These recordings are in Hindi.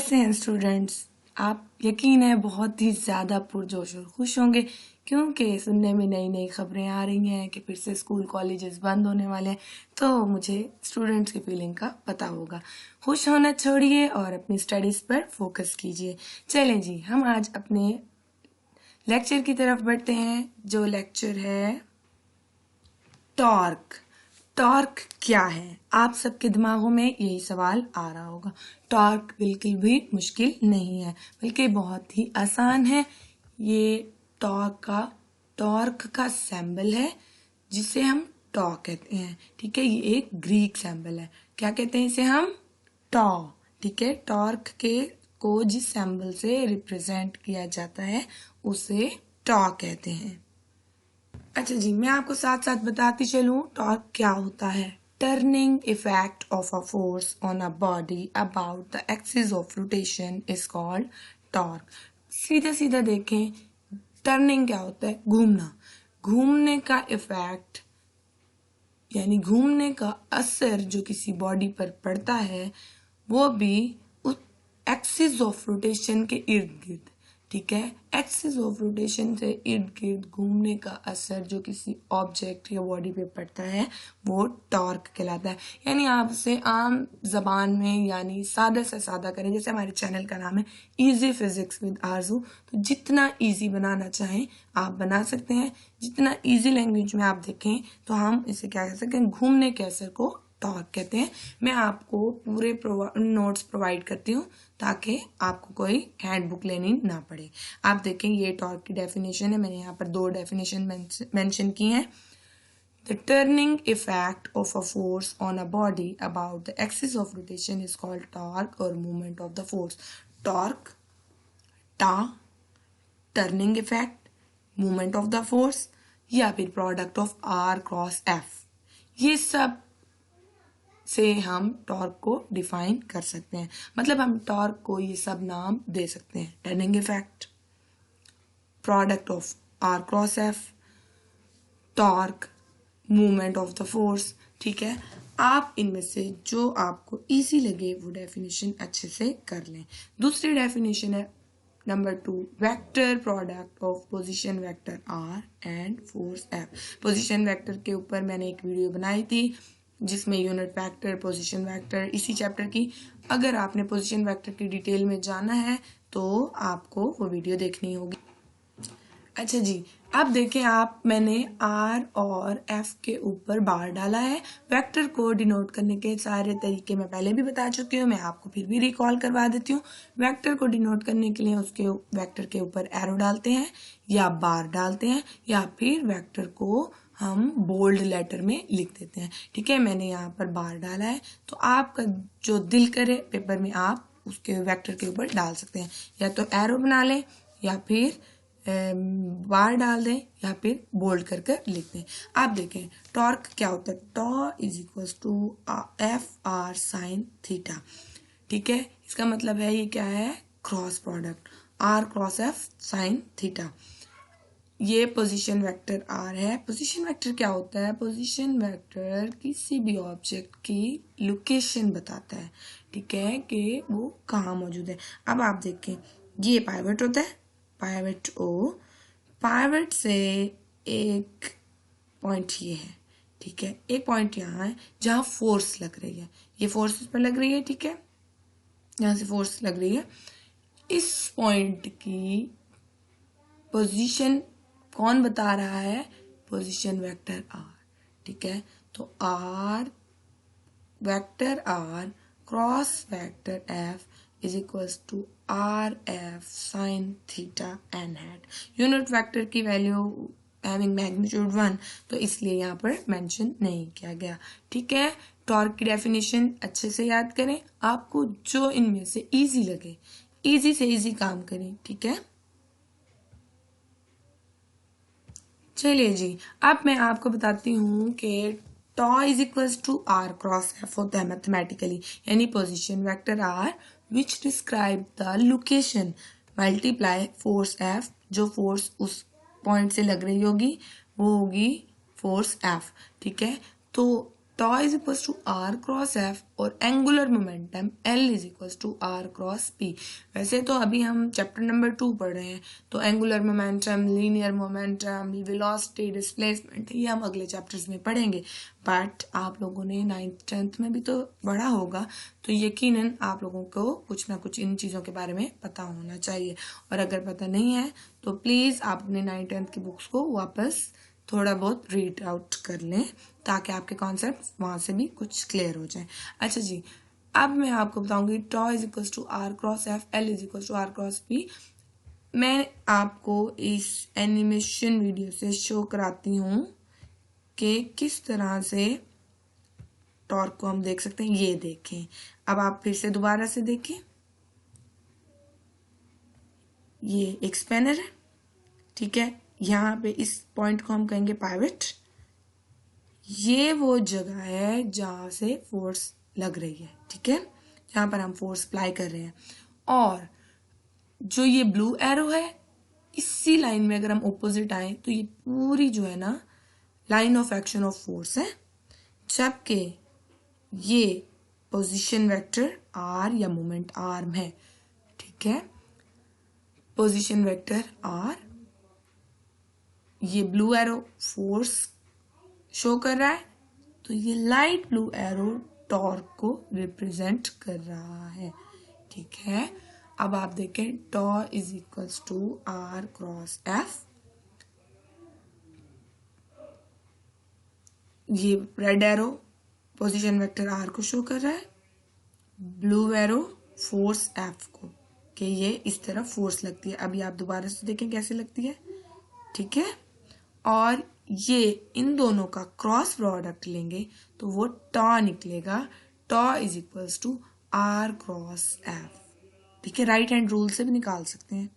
कैसे हैं स्टूडेंट्स? आप यकीन है बहुत ही ज़्यादा पुरजोश और खुश होंगे क्योंकि सुनने में नई नई खबरें आ रही हैं कि फिर से स्कूल कॉलेजेस बंद होने वाले हैं। तो मुझे स्टूडेंट्स की फीलिंग का पता होगा। खुश होना छोड़िए और अपनी स्टडीज़ पर फोकस कीजिए। चलें जी, हम आज अपने लेक्चर की तरफ बढ़ते हैं, जो लेक्चर है टॉर्क। टॉर्क क्या है? आप सबके दिमागों में यही सवाल आ रहा होगा। टॉर्क बिल्कुल भी मुश्किल नहीं है, बल्कि बहुत ही आसान है। ये टॉर्क का सिंबल है जिसे हम टॉ कहते हैं। ठीक है, ये एक ग्रीक सिंबल है। क्या कहते हैं इसे हम? टॉ। ठीक है, टॉर्क के को जिस सिंबल से रिप्रेजेंट किया जाता है उसे टॉ कहते हैं। अच्छा जी, मैं आपको साथ साथ बताती चलूं टॉर्क क्या होता है। Turning effect of a force on a body about the axis of rotation is called torque. सीधा सीधा देखें, टर्निंग क्या होता है? घूमना। घूमने का इफेक्ट यानी घूमने का असर जो किसी बॉडी पर पड़ता है वो भी उस एक्सिस ऑफ रोटेशन के इर्द गिर्द। ठीक है, एक्सिस ऑफ रोटेशन से इर्द गिर्द घूमने का असर जो किसी ऑब्जेक्ट या बॉडी पे पड़ता है वो टॉर्क कहलाता है। यानी आप उसे आम जबान में यानी सादा से सादा करें, जैसे हमारे चैनल का नाम है इजी फिजिक्स विद आरजू, तो जितना इजी बनाना चाहें आप बना सकते हैं। जितना इजी लैंग्वेज में आप देखें तो हम इसे क्या कह सकते हैं? घूमने के असर को टॉर्क कहते हैं। मैं आपको पूरे नोट्स प्रोवाइड करती हूँ ताकि आपको कोई हैंडबुक लेनी ना पड़े। आप देखें, ये टॉर्क की डेफिनेशन है। मैंने यहाँ पर 2 डेफिनेशन मेंशन की हैं। The turning effect of a force on a body about the axis of rotation is called torque or movement of the force. Torque, टा, turning effect, movement of the force या फिर product of R cross F, ये सब से हम टॉर्क को डिफाइन कर सकते हैं। मतलब हम टॉर्क को ये सब नाम दे सकते हैं। Turning effect, product of R cross F, torque, movement of the force. ठीक है, आप इनमें से जो आपको इजी लगे वो डेफिनेशन अच्छे से कर लें। दूसरी डेफिनेशन है number 2, vector product of position vector R and force F. Position vector के ऊपर मैंने एक वीडियो बनाई थी जिसमें यूनिट वेक्टर, पोजीशन वेक्टर, इसी चैप्टर की। अगर आपने पोजीशन वेक्टर की डिटेल में जाना है तो आपको वो वीडियो देखनी होगी। अच्छा जी, अब देखें आप, मैंने आर और एफ के ऊपर बार डाला है। वेक्टर को डिनोट करने के सारे तरीके मैं पहले भी बता चुकी हूँ, मैं आपको फिर भी रिकॉल करवा देती हूँ। वेक्टर को डिनोट करने के लिए उसके वेक्टर के ऊपर एरो डालते हैं या बार डालते हैं या फिर वेक्टर को हम बोल्ड लेटर में लिख देते हैं। ठीक है, मैंने यहाँ पर बार डाला है, तो आपका जो दिल करे पेपर में आप उसके वेक्टर के ऊपर डाल सकते हैं। या तो एरो बना लें या फिर बार डाल दें या फिर बोल्ड कर कर लिख दें। आप देखें टॉर्क क्या होता है। Tau is equal to F R sine theta. ठीक है, इसका मतलब है ये क्या है? Cross product R cross F sine theta. ये पोजीशन वेक्टर आर है। पोजीशन वेक्टर क्या होता है? पोजीशन वेक्टर किसी भी ऑब्जेक्ट की लोकेशन बताता है। ठीक है, कि वो कहाँ मौजूद है। अब आप देखें, ये पाइवट होता है, पाइवट ओ, पाइवट से एक पॉइंट ये है। ठीक है, एक पॉइंट यहाँ है जहाँ फोर्स लग रही है, ये फोर्स इस पर लग रही है। ठीक है, यहाँ से फोर्स लग रही है। इस पॉइंट की पोजीशन कौन बता रहा है? Position vector R. ठीक है, तो R vector R cross vector F is equals to R F sine theta N hat. Unit vector की वैल्यू हैविंग मैग्नीट्यूड 1, तो इसलिए यहाँ पर मेंशन नहीं किया गया। ठीक है, टॉर्क की डेफिनेशन अच्छे से याद करें। आपको जो इनमें से इजी लगे इजी से इजी काम करें। ठीक है, चलिए जी, अब मैं आपको बताती हूँ कि tau is equal to R cross F होता है मैथमेटिकली, यानी position vector R which describe the location multiply force F. जो फोर्स उस पॉइंट से लग रही होगी वो होगी फोर्स एफ। ठीक है, तो tau is equal to R cross F और angular momentum L is equal to R cross P. वैसे तो अभी हम चैप्टर नंबर 2 पढ़ रहे हैं, तो angular momentum, linear momentum, velocity, displacement ये हम अगले चैप्टर्स में पढ़ेंगे। बट आप लोगों ने 9th 10th में भी तो पढ़ा होगा, तो यकीनन आप लोगों को कुछ ना कुछ इन चीज़ों के बारे में पता होना चाहिए। और अगर पता नहीं है तो प्लीज़ आप अपने 9th 10th की बुक्स को वापस थोड़ा बहुत रीड आउट कर लें, ताकि आपके कॉन्सेप्ट वहाँ से भी कुछ क्लियर हो जाए। अच्छा जी, अब मैं आपको बताऊंगी tau is equal to R cross F, L is equal to R cross P. मैं आपको इस एनिमेशन वीडियो से शो कराती हूँ कि किस तरह से टॉर्क को हम देख सकते हैं। ये देखें, अब आप फिर से दोबारा से देखें, ये एक स्पैनर है, ठीक है। यहाँ पे इस पॉइंट को हम कहेंगे पाइवट। ये वो जगह है जहां से फोर्स लग रही है, ठीक है, जहां पर हम फोर्स अप्लाई कर रहे हैं। और जो ये ब्लू एरो है, इसी लाइन में अगर हम ऑपोजिट आए तो ये पूरी जो है ना line of action of force है, जबकि ये पोजीशन वेक्टर आर या मोमेंट आर्म है, ठीक है। पोजीशन वेक्टर आर, ये ब्लू एरो फोर्स शो कर रहा है, तो ये लाइट ब्लू एरो टॉर्क को रिप्रेजेंट कर रहा है, ठीक है। अब आप देखें tau is equal to R cross F. ये red arrow position vector R को शो कर रहा है, ब्लू एरो फोर्स एफ को, कि ये इस तरफ फोर्स लगती है। अभी आप दोबारा से देखें कैसे लगती है, ठीक है। और ये इन दोनों का क्रॉस प्रोडक्ट लेंगे तो वो टॉ निकलेगा। Tau is equals to R cross F, ठीक है। राइट हैंड रूल से भी निकाल सकते हैं।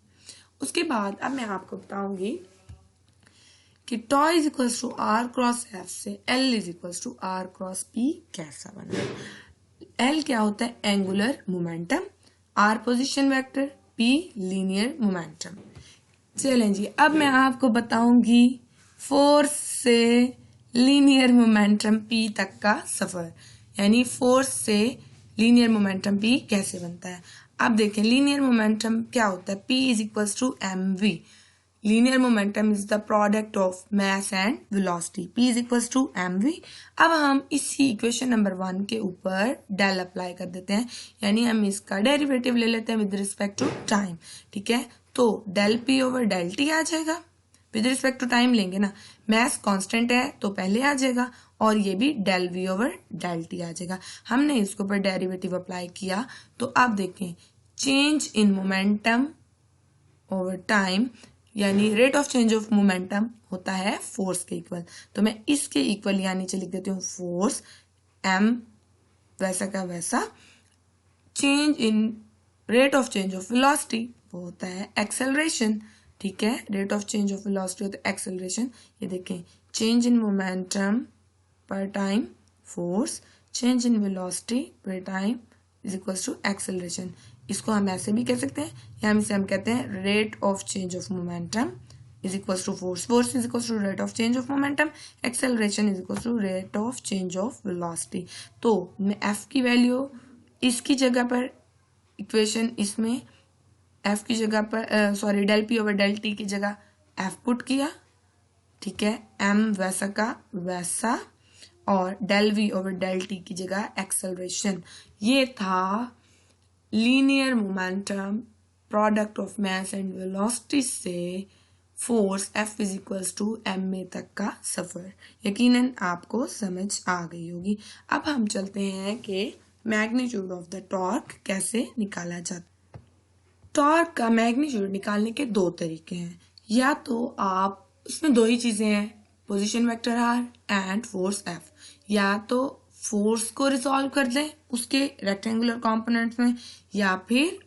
उसके बाद अब मैं आपको बताऊंगी कि tau is equals to R cross F से L is equals to R cross P कैसा बना। एल क्या होता है? Angular momentum, R position vector, P linear momentum. चलें जी, अब मैं आपको बताऊंगी फोर्स से लीनियर मोमेंटम पी तक का सफर, यानी फोर्स से लीनियर मोमेंटम पी कैसे बनता है। अब देखें लीनियर मोमेंटम क्या होता है। P is equals to M V. Linear momentum is the product of mass and velocity. P is equals to M V. अब हम इसी इक्वेशन नंबर 1 के ऊपर डेल अप्लाई कर देते हैं, यानी हम इसका डेरिवेटिव ले लेते हैं विद रिस्पेक्ट टू टाइम, ठीक है। तो del P over del T आ जाएगा, विद रिस्पेक्ट टू टाइम लेंगे ना, मैस कांस्टेंट है तो पहले आ जाएगा, और ये भी del V over del T आ जाएगा। हमने इसके ऊपर डेरिवेटिव अप्लाई किया तो आप देखें change in momentum over time, यानी rate of change of momentum होता है फोर्स के इक्वल। तो मैं इसके इक्वल यानी नीचे लिख देती हूँ फोर्स एम वैसा का वैसा, change in rate of change of velocity वो होता है एक्सेलरेशन, ठीक है। Rate of change of velocity होता है एक्सेलरेशन। ये देखें change in momentum per time force, change in velocity per time is equals to acceleration. इसको हम ऐसे भी कह सकते हैं, या इसे हम कहते हैं rate of change of momentum is equals to force, force is equals to rate of change of momentum, acceleration is equals to rate of change of velocity. तो मैं एफ की वैल्यू इसकी जगह पर, इक्वेशन इसमें एफ की जगह पर sorry del P over del T की जगह एफ पुट किया, ठीक है, एम वैसा का वैसा, और del V over del T की जगह एक्सेलरेशन। ये था linear momentum product of mass and velocity से force F is equals to M A तक का सफर। यकीनन आपको समझ आ गई होगी। अब हम चलते हैं कि मैग्नीट्यूड ऑफ द टॉर्क कैसे निकाला जाता है। टॉर्क का मैग्नीट्यूड निकालने के 2 तरीके हैं, या तो आप उसमें 2 ही चीजें हैं, position vector R and force F. या तो फोर्स को रिजॉल्व कर दें उसके रेक्टेंगुलर कंपोनेंट्स में, या फिर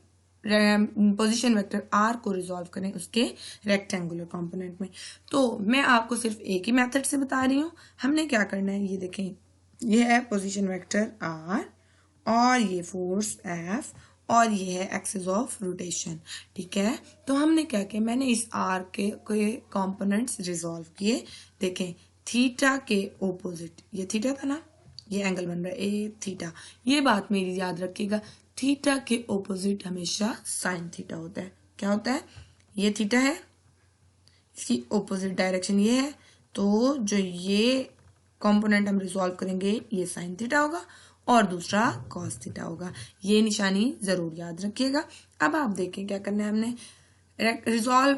पोजीशन वेक्टर आर को रिजॉल्व करें उसके रेक्टेंगुलर कंपोनेंट में। तो मैं आपको सिर्फ एक ही मेथड से बता रही हूँ। हमने क्या करना है, ये देखें, ये है पोजीशन वेक्टर आर और ये फोर्स एफ और ये है एक्सिस ऑफ रोटेशन, ठीक है। तो हमने क्या किया, मैंने इस आर के कंपोनेंट्स रिजॉल्व किए। देखें थीटा के ओपोजिट, ये थीटा था ना, ये एंगल बन रहा है ए थीटा। ये बात मेरी याद रखिएगा, थीटा के ऑपोजिट हमेशा साइन थीटा होता है। क्या होता है? ये थीटा है, इसकी ऑपोजिट डायरेक्शन ये है, तो जो ये कंपोनेंट हम रिजॉल्व करेंगे ये साइन थीटा होगा और दूसरा कॉस थीटा होगा। ये निशानी जरूर याद रखिएगा। अब आप देखें क्या करना है हमने, resolve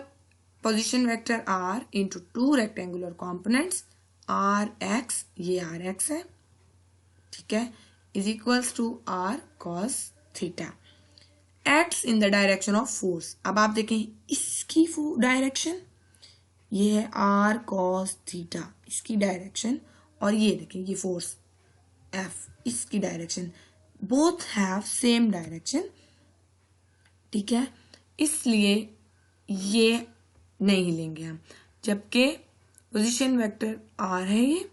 position vector R into two rectangular components R X, ये आर एक्स है, ठीक है, is equals to R cos theta acts in the direction of force. अब आप देखें इसकी डायरेक्शन ये है आर कॉस थीटा, इसकी डायरेक्शन, और ये देखें ये फोर्स एफ, इसकी direction, both have same direction, ठीक है, इसलिए ये नहीं लेंगे हम, जबकि पोजीशन वेक्टर आर है ये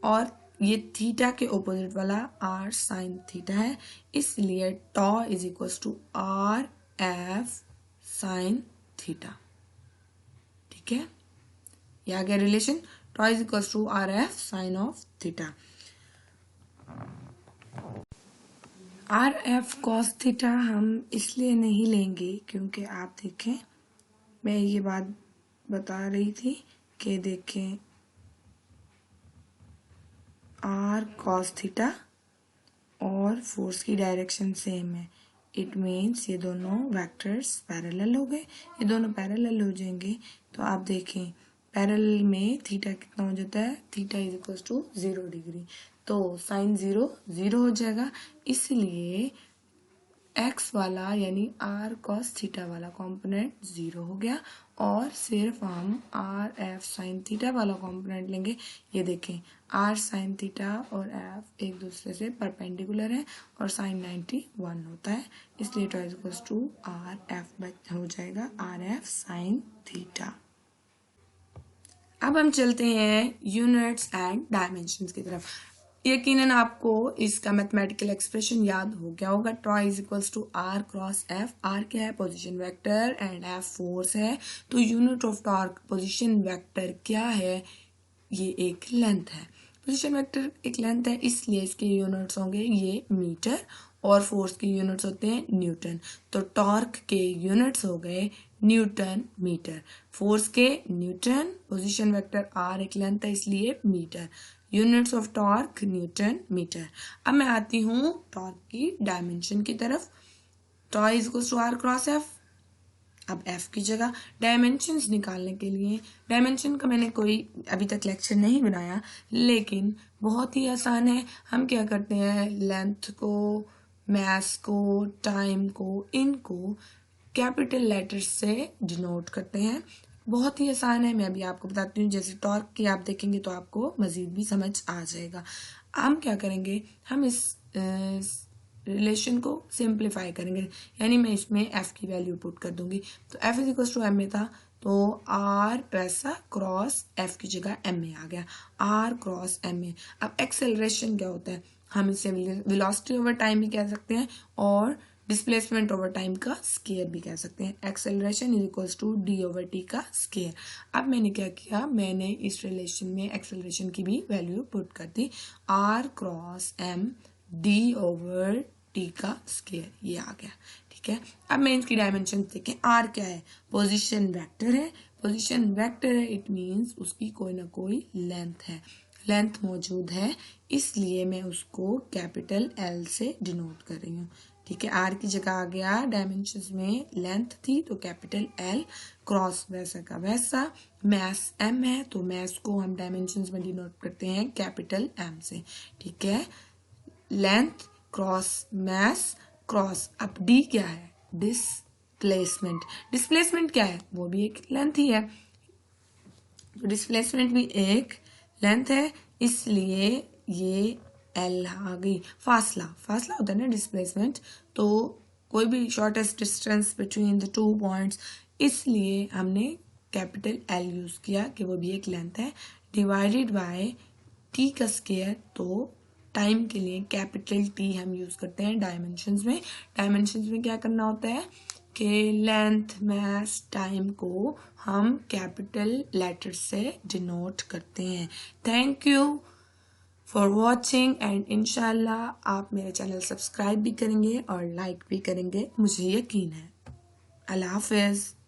और ये थीटा के ऑपोजिट वाला आर साइन थीटा है, इसलिए tau is equals to R F sine theta, ठीक है, ये आ गया relation, tau is equals to R F sine of theta. R F cos theta हम इसलिए नहीं लेंगे क्योंकि आप देखें, मैं ये बात बता रही थी कि देखें आर कॉस थीटा और फोर्स की डायरेक्शन सेम है, इट मीन्स ये दोनों वेक्टर्स पैरेलल हो गए, ये दोनों पैरेलल हो जाएंगे, तो आप देखें पैरेलल में थीटा कितना हो जाता है, theta is equal to 0 degree, तो साइन 0 0 हो जाएगा, इसलिए एक्स वाला यानी आर कॉस थीटा वाला कंपोनेंट 0 हो गया और सिर्फ हम आर एफ साइन थीटा वाला कंपोनेंट लेंगे। ये देखें आर साइन थीटा और एफ एक दूसरे से परपेंडिकुलर है और साइन 91 होता है, इसलिए tau is equal to R F हो जाएगा आर एफ साइन थीटा। अब हम चलते हैं यूनिट्स एंड डायमेंशंस की तरफ। यकीनन आपको इसका मैथमेटिकल एक्सप्रेशन याद हो गया होगा, tau is equals to R cross F. R क्या है? Position vector, and F force है, तो unit of torque position vector क्या है? ये एक लेंथ है। पोजीशन वेक्टर एक लेंथ है, इसलिए इसके यूनिट्स होंगे ये मीटर और फोर्स के यूनिट्स होते हैं न्यूटन, तो टॉर्क के यूनिट्स हो गए न्यूटन मीटर, फोर्स के न्यूटन, पोजीशन वेक्टर आर एक लेंथ है इसलिए metre, units of torque newton metre. अब मैं आती हूँ टॉर्क की डायमेंशन की तरफ, tau is equal to R cross F. अब एफ की जगह डायमेंशंस निकालने के लिए, डायमेंशन का मैंने कोई अभी तक लेक्चर नहीं बनाया, लेकिन बहुत ही आसान है। हम क्या करते हैं, लेंथ को, मास को, टाइम को, इनको कैपिटल लेटर्स से डिनोट करते हैं। बहुत ही आसान है, मैं अभी आपको बताती हूँ। जैसे टॉर्क की आप देखेंगे तो आपको मजीद भी समझ आ जाएगा। हम क्या करेंगे, हम इस रिलेशन को सिंप्लीफाई करेंगे, यानी मैं इसमें एफ की वैल्यू पुट कर दूंगी, तो F is equal to M में था, तो आर वैसा क्रॉस एफ की जगह एम में आ गया, आर क्रॉस एम में। अब एक्सेलरेशन क्या होता है, हम इसे वेलोसिटी ओवर टाइम भी कह सकते हैं और डिस्प्लेसमेंट ओवर टाइम का स्केयर भी कह सकते हैं। Acceleration is equals to D over T का स्केयर। अब मैंने क्या किया, मैंने इस रिलेशन में एक्सेलरेशन की भी वैल्यू पुट कर दी, R cross M D over T का स्केयर, ये आ गया, ठीक है। अब मैं इसकी डायमेंशन देखें, आर क्या है, पोजीशन वेक्टर है, पोजीशन वेक्टर है, इट मीन्स उसकी कोई ना कोई लेंथ है, लेंथ मौजूद है, इसलिए मैं उसको कैपिटल एल से डिनोट कर रही हूँ, ठीक है। आर की जगह आ गया, डायमेंशंस में लेंथ थी तो कैपिटल एल, क्रॉस वैसा का वैसा, मैस एम है तो मैस को हम डायमेंशंस में डिनोट करते हैं कैपिटल एम से, ठीक है। लेंथ क्रॉस मैस क्रॉस, अब डी क्या है, डिस्प्लेसमेंट, डिस्प्लेसमेंट क्या है, वो भी एक लेंथ ही है, तो डिस्प्लेसमेंट भी एक लेंथ है, इसलिए ये एल आ गई। फासला, फासला होता है ना डिस्प्लेसमेंट, तो कोई भी shortest distance between the two points, इसलिए हमने कैपिटल एल यूज किया कि वो भी एक लेंथ है, डिवाइडेड बाय टी का स्क्वायर, तो टाइम के लिए कैपिटल टी हम यूज करते हैं डायमेंशंस में। डायमेंशंस में क्या करना होता है कि लेंथ, मास, टाइम को हम कैपिटल लेटर से डिनोट करते हैं। Thank you for watching and इंशाल्लाह आप मेरे चैनल सब्सक्राइब भी करेंगे और लाइक भी करेंगे, मुझे यकीन है। अल्लाह हाफिज़।